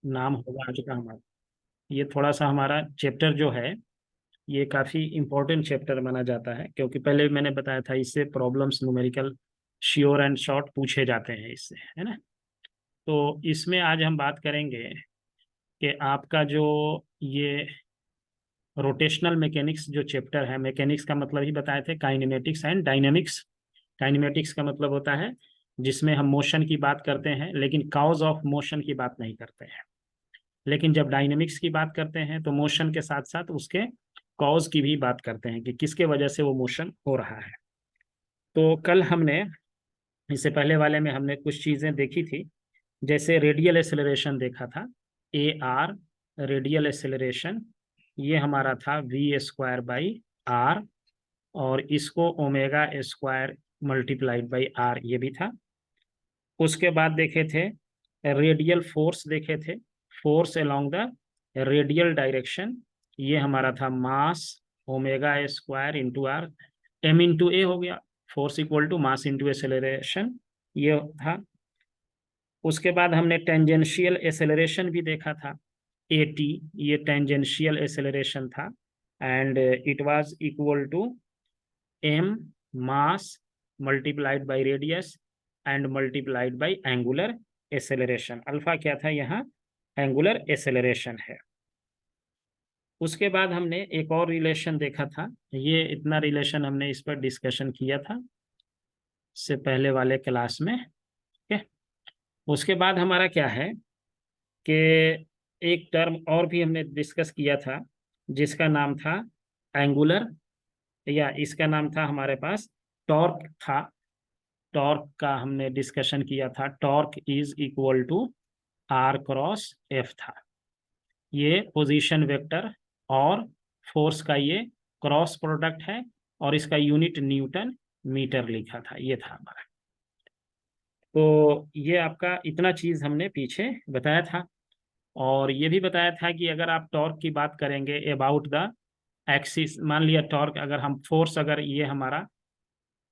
नाम होगा आज का हमारा। ये थोड़ा सा हमारा चैप्टर जो है ये काफ़ी इम्पोर्टेंट चैप्टर माना जाता है, क्योंकि पहले मैंने बताया था इससे problems numerical sure and short पूछे जाते हैं इससे, है ना। तो इसमें आज हम बात करेंगे कि आपका जो ये रोटेशनल मैकेनिक्स जो चैप्टर है, मैकेनिक्स का मतलब ही बताए थे काइनेमेटिक्स एंड डायनेमिक्स। काइनेमेटिक्स का मतलब होता है जिसमें हम मोशन की बात करते हैं लेकिन कॉज ऑफ मोशन की बात नहीं करते हैं। लेकिन जब डायनेमिक्स की बात करते हैं तो मोशन के साथ साथ उसके कॉज की भी बात करते हैं कि किसके वजह से वो मोशन हो रहा है। तो कल हमने, इससे पहले वाले में हमने कुछ चीज़ें देखी थी, जैसे रेडियल एक्सेलरेशन देखा था, ए आर रेडियल एक्सेलरेशन, ये हमारा था v² बाई आर, और इसको omega square multiplied by R ये भी था। उसके बाद देखे थे रेडियल फोर्स, देखे थे force along the radial direction, ये हमारा था मास ओमेगा² into R, M into A हो गया, force equal to mass into acceleration, ये था। उसके बाद हमने टेंजेंशियल एक्सेलरेशन भी देखा था, ए टी, ये टेंजेंशियल एक्सेलरेशन था, and it was equal to M mass multiplied by radius and multiplied by angular acceleration. Alpha क्या था यहाँ, एंगुलर एक्सेलरेशन है। उसके बाद हमने एक और रिलेशन देखा था, ये इतना रिलेशन हमने इस पर डिस्कशन किया था इससे पहले वाले क्लास में, ठीक है। उसके बाद हमारा क्या है कि एक टर्म और भी हमने डिस्कस किया था जिसका नाम था एंगुलर, या इसका नाम था हमारे पास टॉर्क था। टॉर्क का हमने डिस्कशन किया था, torque is equal to R cross F था। ये पोजीशन वेक्टर और फोर्स का ये क्रॉस प्रोडक्ट है, और इसका यूनिट न्यूटन मीटर लिखा था, ये था हमारा। तो ये आपका इतना चीज हमने पीछे बताया था, और ये भी बताया था कि अगर आप टॉर्क की बात करेंगे अबाउट द एक्सिस, मान लिया टॉर्क, अगर हम फोर्स, अगर ये हमारा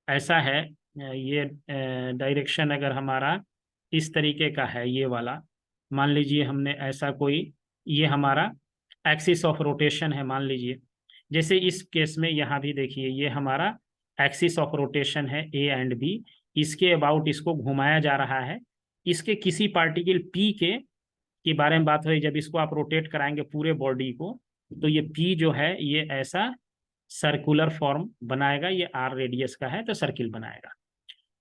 ऐसा है, ये डायरेक्शन अगर हमारा इस तरीके का है, ये वाला, मान लीजिए हमने ऐसा कोई, ये हमारा एक्सिस ऑफ रोटेशन है मान लीजिए, जैसे इस केस में यहाँ भी देखिए ये हमारा एक्सिस ऑफ रोटेशन है ए एंड बी, इसके अबाउट इसको घुमाया जा रहा है, इसके किसी पार्टिकल पी के बारे में बात हुई, जब इसको आप रोटेट कराएंगे पूरे बॉडी को, तो ये पी जो है ये ऐसा सर्कुलर फॉर्म बनाएगा, ये आर रेडियस का है तो सर्किल बनाएगा।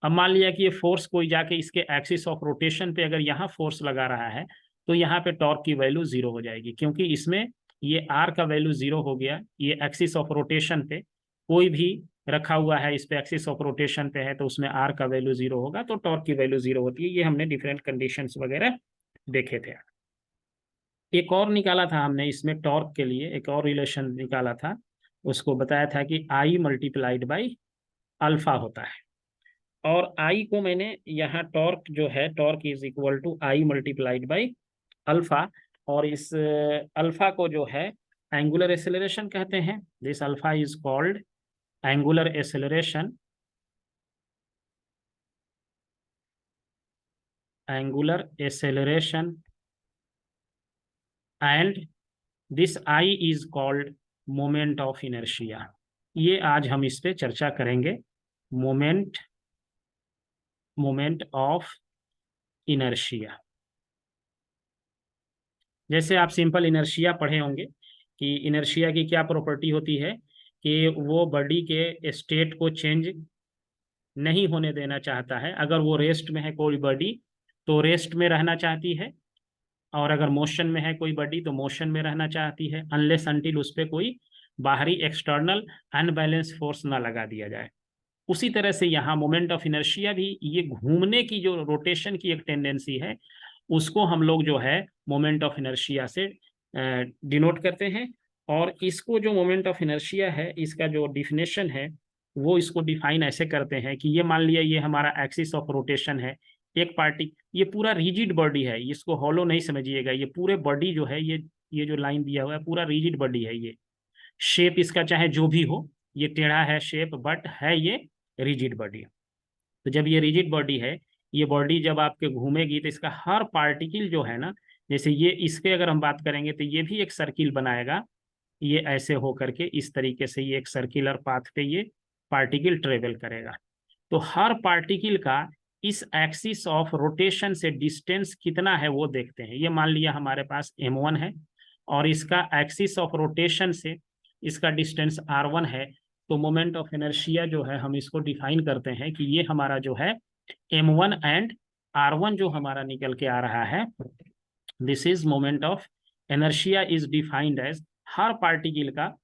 अब मान लिया कि ये फोर्स कोई जाके इसके एक्सिस ऑफ रोटेशन पे अगर यहाँ फोर्स लगा रहा है, तो यहाँ पे टॉर्क की वैल्यू जीरो हो जाएगी, क्योंकि इसमें ये आर का वैल्यू जीरो हो गया, ये एक्सिस ऑफ रोटेशन पे कोई भी रखा हुआ है, इस पे एक्सिस ऑफ रोटेशन पे है तो उसमें आर का वैल्यू जीरो होगा, तो टॉर्क की वैल्यू जीरो होती है। ये हमने डिफरेंट कंडीशंस वगैरह देखे थे। एक और निकाला था हमने इसमें टॉर्क के लिए, एक और रिलेशन निकाला था, उसको बताया था कि आई मल्टीप्लाइड बाई अल्फा होता है, और आई को मैंने यहाँ टॉर्क जो है, torque is equal to I multiplied by alpha, और इस अल्फा को जो है एंगुलर एक्सेलरेशन कहते हैं। This alpha is called angular acceleration, angular acceleration, and this I is called moment of inertia. ये आज हम इस पे चर्चा करेंगे, मोमेंट, मोमेंट ऑफ इनर्शिया। जैसे आप सिंपल इनर्शिया पढ़े होंगे कि इनर्शिया की क्या प्रॉपर्टी होती है, कि वो बॉडी के स्टेट को चेंज नहीं होने देना चाहता है। अगर वो रेस्ट में है कोई बॉडी तो रेस्ट में रहना चाहती है, और अगर मोशन में है कोई बॉडी तो मोशन में रहना चाहती है, अनलेस अनटिल उस पर कोई बाहरी एक्सटर्नल अनबैलेंस फोर्स ना लगा दिया जाए। उसी तरह से यहाँ मोमेंट ऑफ इनर्शिया भी, ये घूमने की जो रोटेशन की एक टेंडेंसी है, उसको हम लोग जो है मोमेंट ऑफ इनर्शिया से डिनोट करते हैं। और इसको जो मोमेंट ऑफ इनर्शिया है, इसका जो डिफिनेशन है, वो इसको डिफाइन ऐसे करते हैं कि ये मान लिया ये हमारा एक्सिस ऑफ रोटेशन है, एक पार्टी, ये पूरा रिजिड बॉडी है, इसको हॉलो नहीं समझिएगा, ये पूरे बॉडी जो है, ये जो लाइन दिया हुआ है पूरा रिजिड बॉडी है, ये शेप इसका चाहे जो भी हो, ये टेढ़ा है शेप, बट है ये रिजिड बॉडी। तो जब ये रिजिड बॉडी है, ये बॉडी जब आपके घूमेगी तो इसका हर पार्टिकल जो है ना, जैसे ये इसके अगर हम बात करेंगे तो ये भी एक सर्किल बनाएगा, ये ऐसे हो करके इस तरीके से ये एक सर्कुलर पाथ पे ये पार्टिकल ट्रेवल करेगा। तो हर पार्टिकल का इस एक्सिस ऑफ रोटेशन से डिस्टेंस कितना है वो देखते हैं। ये मान लिया हमारे पास m1 है और इसका एक्सिस ऑफ रोटेशन से इसका डिस्टेंस r1 है। तो मोमेंट ऑफ इनर्शिया जो है हम इसको डिफाइन करते हैं कि ये हमारा जो है m1 एंड r1 जो हमारा निकल के आ रहा है, this is moment of inertia is defined as, हर पार्टिकल का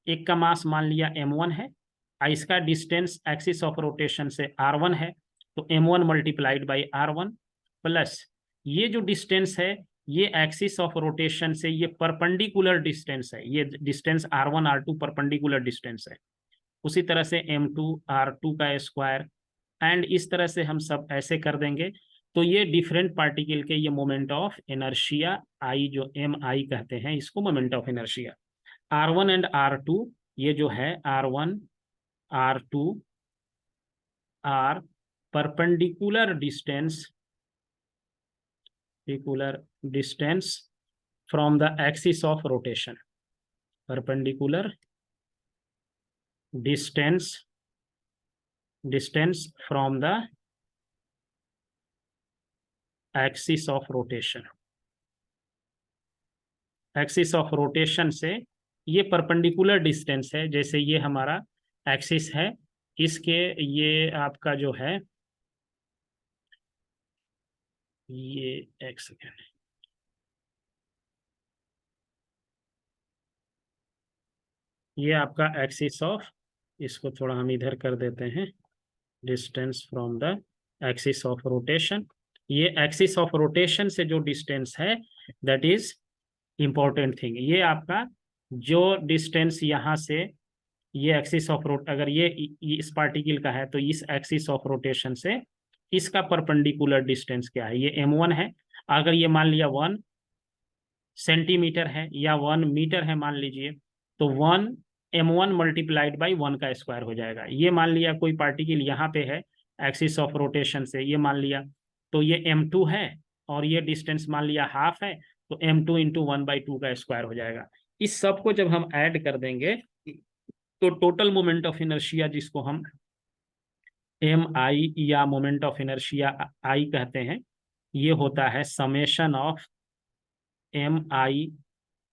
एक का मास मान लिया m1 है, इसका डिस्टेंस एक्सिस ऑफ रोटेशन से r1 है, तो m1 multiplied by r1 plus ये जो डिस्टेंस है ये एक्सिस ऑफ रोटेशन से ये परपेंडिकुलर डिस्टेंस है, ये distance r1 r2 perpendicular distance है। उसी तरह से m2 r2 का स्क्वायर एंड इस तरह से हम सब ऐसे कर देंगे। तो ये डिफरेंट पार्टिकल के ये मोमेंट ऑफ इनर्शिया आई जो mi कहते हैं इसको moment of inertia. r1 and r2 ये जो है r1 r2 are perpendicular distance from the axis of rotation, perpendicular distance from the axis of rotation. Axis of rotation से ये परपेंडिकुलर डिस्टेंस है, जैसे ये हमारा एक्सिस है, इसके ये आपका जो है ये एक सेकेंड, ये आपका एक्सिस ऑफ, इसको थोड़ा हम इधर कर देते हैं, distance from the axis of rotation. ये एक्सिस ऑफ रोटेशन से जो डिस्टेंस है दैट इज इंपॉर्टेंट थिंग। ये आपका जो डिस्टेंस यहाँ से ये एक्सिस ऑफ रोट, अगर ये इस पार्टिकल का है तो इस एक्सिस ऑफ रोटेशन से इसका परपेंडिकुलर डिस्टेंस क्या है, ये m1 है। अगर ये मान लिया 1 सेंटीमीटर है या 1 मीटर है मान लीजिए, तो 1 m1 मल्टीप्लाइड बाई 1 का स्क्वायर हो जाएगा। ये मान लिया कोई पार्टिकल यहाँ पे है एक्सिस ऑफ रोटेशन से, ये मान लिया तो ये m2 है और ये डिस्टेंस मान लिया हाफ है, तो m2 इंटू 1/2 का स्क्वायर हो जाएगा। इस सब को जब हम ऐड कर देंगे तो टोटल मोमेंट ऑफ इनर्शिया जिसको हम mi या मोमेंट ऑफ इनर्शिया आई कहते हैं, ये होता है समेशन ऑफ mi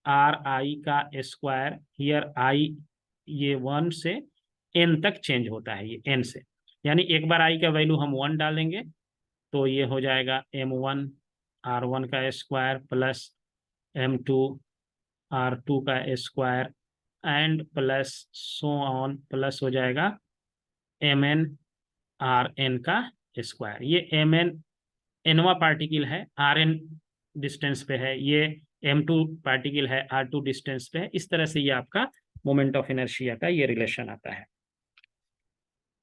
ri का स्क्वायर, हियर i ये 1 से n तक चेंज होता है, ये n से, यानी एक बार i का वैल्यू हम 1 डालेंगे तो ये हो जाएगा m1 r1 का स्क्वायर प्लस m2 r2 का square and plus so on, plus हो जाएगा mn rn का स्क्वायर। ये mn nवा पार्टिकल है, rn डिस्टेंस पे है, ये m2 पार्टिकल है, r2 डिस्टेंस पे है। इस तरह से ये आपका मोमेंट ऑफ इनर्शिया का ये रिलेशन आता है।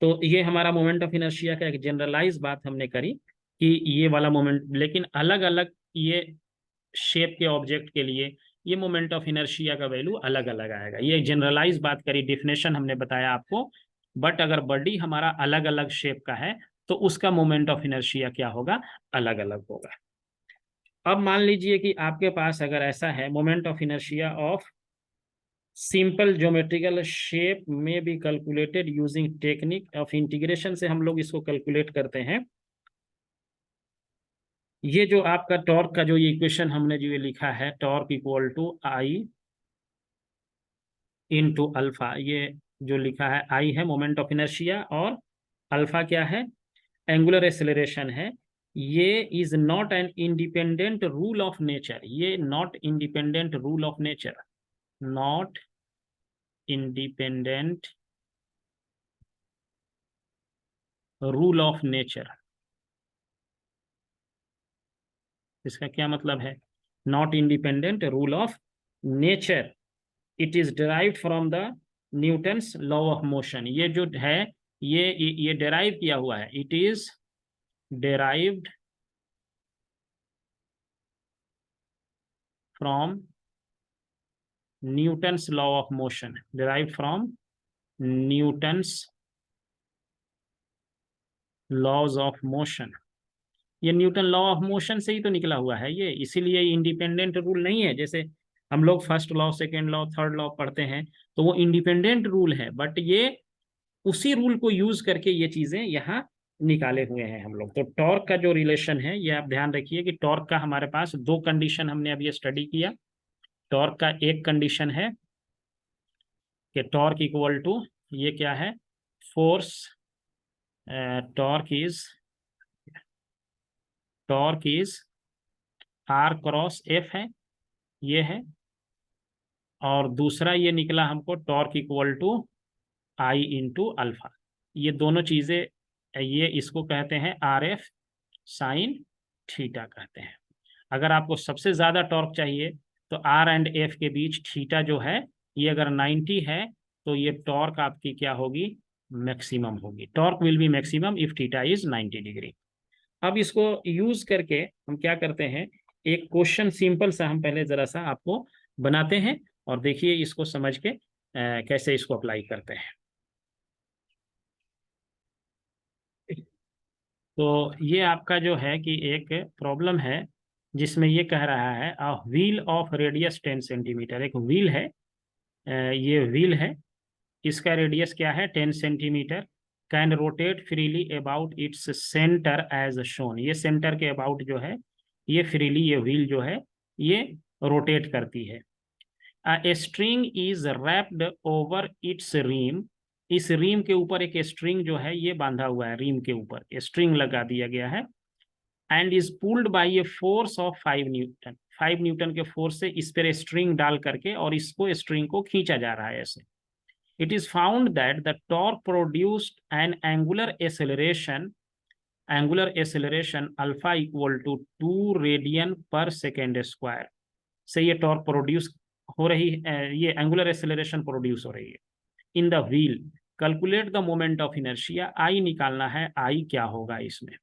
तो ये हमारा मोमेंट ऑफ इनर्शिया का एक जनरलाइज बात हमने करी कि ये वाला मोमेंट, लेकिन अलग अलग ये शेप के ऑब्जेक्ट के लिए ये मोमेंट ऑफ इनर्शिया का वैल्यू अलग अलग आएगा। ये जनरलाइज बात करी, डेफिनेशन हमने बताया आपको, बट अगर बॉडी हमारा अलग अलग शेप का है तो उसका मोमेंट ऑफ इनर्शिया क्या होगा, अलग अलग होगा। अब मान लीजिए कि आपके पास अगर ऐसा है, moment of inertia of simple geometrical shape में be calculated using technique of integration, से हम लोग इसको कैलकुलेट करते हैं। ये जो आपका टॉर्क का जो ये इक्वेशन हमने जो ये लिखा है, torque equal to I into alpha, ये जो लिखा है आई है मोमेंट ऑफ इनर्शिया और अल्फा क्या है, एंगुलर एक्सेलरेशन है। ये is not an independent rule of nature, ये not independent rule of nature, not independent rule of nature. इसका क्या मतलब है, not independent rule of nature, it is derived from the Newton's law of motion. ये जो है ये derive किया हुआ है, it is derived from Newton's law of motion, derived from Newton's laws of motion. ये न्यूटन लॉ ऑफ मोशन से ही तो निकला हुआ है ये, इसीलिए इंडिपेंडेंट रूल नहीं है। जैसे हम लोग first law, second law, third law पढ़ते हैं तो वो इंडिपेंडेंट रूल है, बट ये उसी रूल को यूज करके ये चीजें यहाँ निकाले हुए हैं हम लोग। तो टॉर्क का जो रिलेशन है ये आप ध्यान रखिए कि टॉर्क का हमारे पास दो कंडीशन हमने अभी स्टडी किया। टॉर्क का एक कंडीशन है कि टॉर्क इक्वल टू, ये क्या है, force, torque is r cross F है, ये है। और दूसरा ये निकला हमको torque equal to I into alpha. ये दोनों चीजें, ये इसको कहते हैं आर एफ साइन थीटा कहते हैं। अगर आपको सबसे ज्यादा टॉर्क चाहिए तो आर एंड एफ के बीच थीटा जो है ये अगर 90 है तो ये टॉर्क आपकी क्या होगी, मैक्सिमम होगी। Torque will be maximum if theta is 90 degree. अब इसको यूज करके हम क्या करते हैं, एक क्वेश्चन सिंपल सा हम पहले जरा सा आपको बनाते हैं और देखिए इसको समझ के कैसे इसको अप्लाई करते हैं। तो ये आपका जो है कि एक प्रॉब्लम है जिसमें ये कह रहा है a wheel of radius 10 centimetre. एक व्हील है, ये व्हील है, इसका रेडियस क्या है 10 centimetre, can rotate freely about its centre as shown. ये सेंटर के अबाउट जो है ये फ्रीली ये व्हील जो है ये रोटेट करती है। A string is wrapped over its rim। इस रीम के ऊपर एक स्ट्रिंग जो है ये बांधा हुआ है, रीम के ऊपर स्ट्रिंग लगा दिया गया है। And is pulled bye a force of 5 Newton. 5 Newton के फोर्स से इस पर स्ट्रिंग डाल करके और इसको स्ट्रिंग को खींचा जा रहा है ऐसे। It is found that the torque produced an angular acceleration alpha equal to 2 radian per second square से ये टॉर्क प्रोड्यूस हो रही है, ये एंगुलर एक्सेलरेशन प्रोड्यूस हो रही है in the wheel. Calculate the moment of inertia. I निकालना है, आई क्या होगा इसमें।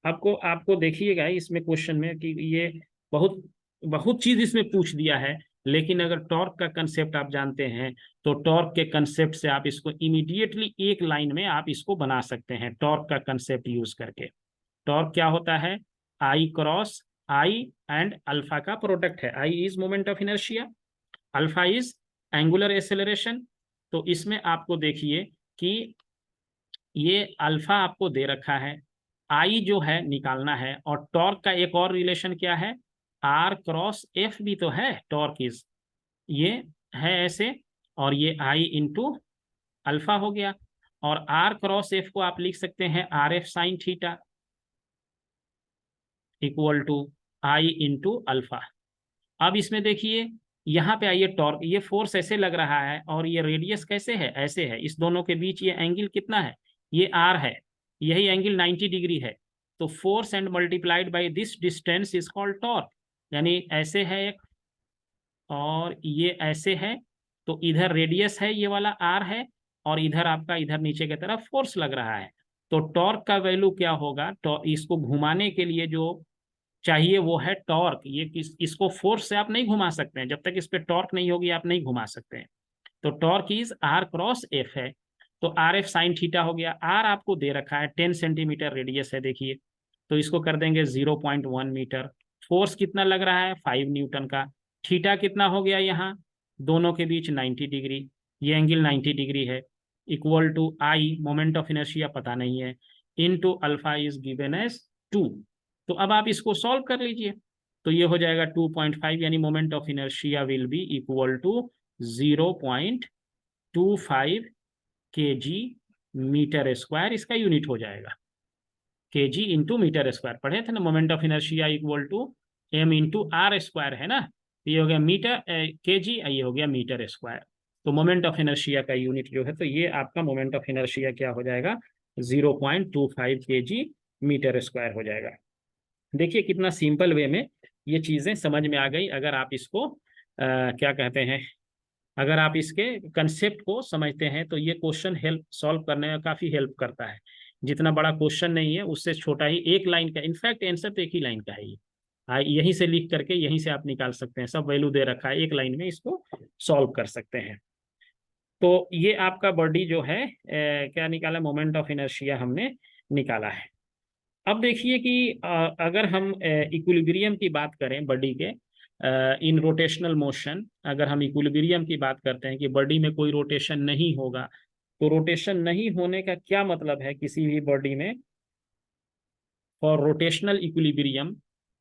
आपको आपको देखिएगा इसमें क्वेश्चन में कि ये बहुत बहुत चीज इसमें पूछ दिया है, लेकिन अगर टॉर्क का कंसेप्ट आप जानते हैं तो टॉर्क के कंसेप्ट से आप इसको इमीडिएटली एक लाइन में आप इसको बना सकते हैं टॉर्क का कंसेप्ट यूज करके। टॉर्क क्या होता है, I cross I and alpha का प्रोडक्ट है। I is moment of inertia, alpha is angular acceleration. तो इसमें आपको देखिए कि ये अल्फा आपको दे रखा है, आई जो है निकालना है, और टॉर्क का एक और रिलेशन क्या है, आर क्रॉस एफ भी तो है। टॉर्क इज ये है ऐसे, और ये आई इंटू अल्फा हो गया। और आर क्रॉस एफ को आप लिख सकते हैं r F sine theta equal to I into alpha. अब इसमें देखिए यहाँ पे आइए, टॉर्क ये फोर्स ऐसे लग रहा है और ये रेडियस कैसे है, ऐसे है। इस दोनों के बीच ये एंगल कितना है, ये आर है, यही एंगल 90 डिग्री है। तो force and multiplied by this distance is called torque. यानी ऐसे है एक और ये ऐसे है, तो इधर रेडियस है ये वाला आर है, और इधर आपका इधर नीचे की तरफ फोर्स लग रहा है। तो टॉर्क का वैल्यू क्या होगा, तो इसको घुमाने के लिए जो चाहिए वो है टॉर्क। ये इसको फोर्स से आप नहीं घुमा सकते हैं, जब तक इस पे टॉर्क नहीं होगी आप नहीं घुमा सकते हैं। तो torque is r cross F है। तो आर एफ साइन थीटा हो गया। आर आपको दे रखा है 10 सेंटीमीटर रेडियस है, देखिए, तो इसको कर देंगे 0.1 मीटर। फोर्स कितना लग रहा है 5 न्यूटन का। थीटा कितना हो गया यहाँ, दोनों के बीच 90 डिग्री, ये एंगल 90 डिग्री है। Equal to I, moment of inertia पता नहीं है, into alpha is given as 2। तो अब आप इसको सॉल्व कर लीजिए, तो ये हो जाएगा 2.5, यानी moment of inertia will be equal to 0.25 kg metre square, इसका यूनिट हो जाएगा kg इंटू मीटर स्क्वायर। पढ़े थे ना, moment of inertia equal to m into r square है ना। ये हो गया मीटर kg, ये हो गया मीटर स्क्वायर। तो मोमेंट ऑफ इनर्शिया का यूनिट जो है, तो ये आपका मोमेंट ऑफ इनर्शिया क्या हो जाएगा, 0.25 kg मीटर स्क्वायर हो जाएगा। देखिए कितना सिंपल वे में ये चीजें समझ में आ गई। अगर आप इसको क्या कहते हैं, अगर आप इसके कंसेप्ट को समझते हैं तो ये क्वेश्चन हेल्प सॉल्व करने में काफी हेल्प करता है। जितना बड़ा क्वेश्चन नहीं है उससे छोटा ही एक लाइन का, इनफैक्ट आंसर तो एक ही लाइन का है ये। यहीं से लिख करके यहीं से आप निकाल सकते हैं, सब वैल्यू दे रखा है, एक लाइन में इसको सॉल्व कर सकते हैं। तो ये आपका बॉडी जो है क्या निकाला, मोमेंट ऑफ इनर्शिया हमने निकाला है। अब देखिए कि अगर हम इक्विलिब्रियम की बात करें बॉडी के इन रोटेशनल मोशन, अगर हम इक्विलिब्रियम की बात करते हैं कि बॉडी में कोई रोटेशन नहीं होगा, तो रोटेशन नहीं होने का क्या मतलब है किसी भी बॉडी में। फॉर रोटेशनल इक्विलिब्रियम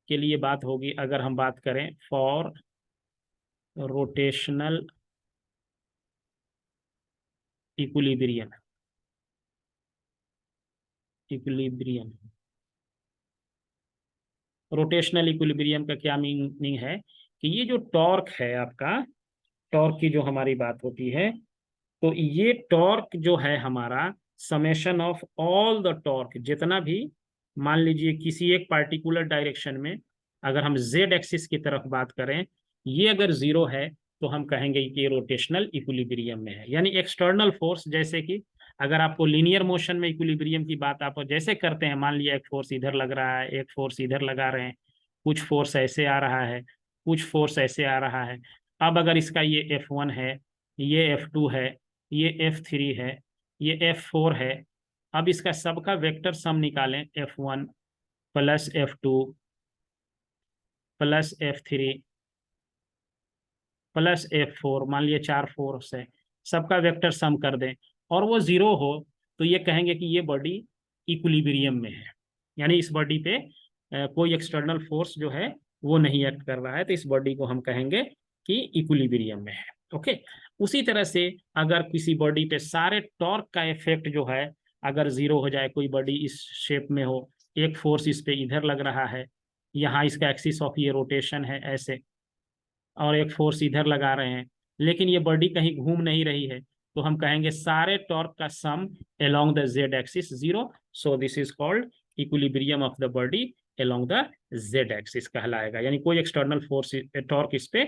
के लिए बात होगी, अगर हम बात करें for rotational equilibrium, equilibrium rotational equilibrium का क्या मीनिंग है कि ये जो टॉर्क है आपका, टॉर्क की जो हमारी बात होती है, तो ये टॉर्क जो है हमारा summation of all the torque, जितना भी, मान लीजिए किसी एक पार्टिकुलर डायरेक्शन में अगर हम जेड एक्सिस की तरफ बात करें, ये अगर जीरो है तो हम कहेंगे कि ये रोटेशनल इक्विलिब्रियम में है। यानी एक्सटर्नल फोर्स, जैसे कि अगर आपको लीनियर मोशन में इक्विलिब्रियम की बात आप जैसे करते हैं, मान लिया एक फोर्स इधर लग रहा है, एक फोर्स इधर लगा रहे हैं, कुछ फोर्स ऐसे आ रहा है, कुछ फोर्स ऐसे आ रहा है। अब अगर इसका ये F1 है, ये F2 है, ये F3 है, ये F4 है, अब इसका सबका वेक्टर सम निकालें, F1 plus F2 plus F3 plus F4, मान लिए 4 फोर्स है, सबका वेक्टर सम कर दें और वो जीरो हो, तो ये कहेंगे कि ये बॉडी इक्विलिब्रियम में है। यानी इस बॉडी पे कोई एक्सटर्नल फोर्स जो है वो नहीं एक्ट कर रहा है, तो इस बॉडी को हम कहेंगे कि इक्विलिब्रियम में है। ओके। उसी तरह से अगर किसी बॉडी पे सारे टॉर्क का इफेक्ट जो है अगर जीरो हो जाए, कोई बॉडी इस शेप में हो, एक फोर्स इस पे इधर लग रहा है, यहाँ इसका एक्सिस ऑफ ये रोटेशन है ऐसे, और एक फोर्स इधर लगा रहे हैं, लेकिन ये बॉडी कहीं घूम नहीं रही है, तो हम कहेंगे सारे टॉर्क का sum along the z axis zero, so this is called equilibrium of the body along the z axis कहलाएगा। यानी कोई एक्सटर्नल फोर्स टॉर्क इस पे